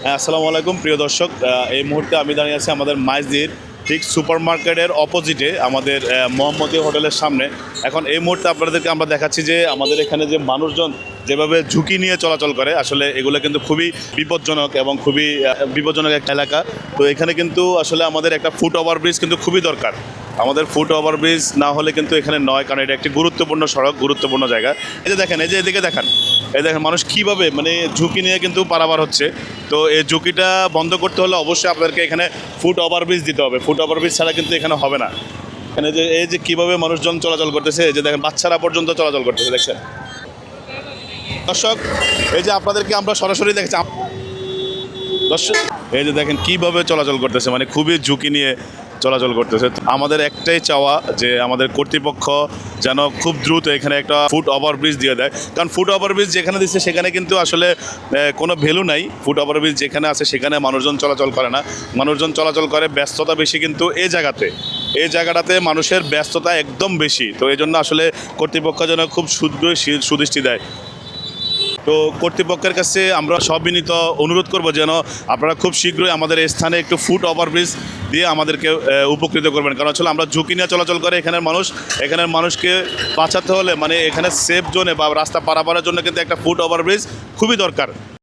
আসসালামু আলাইকুম প্রিয় দর্শক। এই মুহূর্তে আমি দাঁড়িয়ে আছি আমাদের মাইজদির ঠিক সুপার মার্কেটের অপোজিটে আমাদের মোহাম্মদী হোটেলের সামনে। এখন এই মুহূর্তে আপনাদেরকে আমরা দেখাচ্ছি যে আমাদের এখানে যে মানুষজন যেভাবে ঝুঁকি নিয়ে চলাচল করে, আসলে এগুলো কিন্তু খুবই বিপজ্জনক এবং খুবই বিপজ্জনক একটা এলাকা। তো এখানে কিন্তু আসলে আমাদের একটা ফুট ওভারব্রিজ কিন্তু খুবই দরকার। আমাদের ফুট ওভারব্রিজ না হলে কিন্তু এখানে নয়, কারণ এটা একটি গুরুত্বপূর্ণ সড়ক, গুরুত্বপূর্ণ জায়গা। এই যে দেখেন, এই যে এদিকে দেখেন, এই দেখেন মানুষ কীভাবে মানে ঝুঁকি নিয়ে কিন্তু পারাবার হচ্ছে। তো এই ঝুঁকিটা বন্ধ করতে হলে অবশ্যই আপনাদেরকে এখানে ফুট ওভারব্রিজ দিতে হবে। ফুট ওভারব্রিজ ছাড়া কিন্তু এখানে হবে না। এখানে যে এই যে কীভাবে মানুষজন চলাচল করতেছে, এই যে দেখেন বাচ্চারা পর্যন্ত চলাচল করতেছে, দেখছেন দর্শক। এই যে আপনাদেরকে আমরা সরাসরি দেখছি দর্শক, এই যে দেখেন কীভাবে চলাচল করতেছে, মানে খুবই ঝুঁকি নিয়ে চলাচল করতেছে। আমাদের একটাই চাওয়া যে আমাদের কর্তৃপক্ষ যেন খুব দ্রুত এখানে একটা ফুট ওভারব্রিজ দিয়ে দেয়, কারণ ফুট ওভারব্রিজ যেখানে দিচ্ছে সেখানে কিন্তু আসলে কোনো ভ্যালু নাই। ফুট ওভারব্রিজ যেখানে আছে সেখানে মানুষজন চলাচল করে না, মানুষজন চলাচল করে ব্যস্ততা বেশি, কিন্তু এই জায়গাটাতে মানুষের ব্যস্ততা একদম বেশি। তো এই জন্য আসলে কর্তৃপক্ষ যেন খুব শীঘ্রই সুদৃষ্টি দেয়। তো কর্তৃপক্ষের কাছে আমরা সবিনীত অনুরোধ করব যেন আপনারা খুব শীঘ্রই আমাদের এই স্থানে একটু ফুট ওভারব্রিজ দিয়ে আমাদেরকে উপকৃত করবেন, কারণ আসলে আমরা ঝুঁকি নিয়ে চলাচল করে এখানের মানুষকে বাঁচাতে হলে মানে এখানে সেফ জোনে বা রাস্তা পারাপারের জন্য কিন্তু একটা ফুট ওভারব্রিজ খুবই দরকার।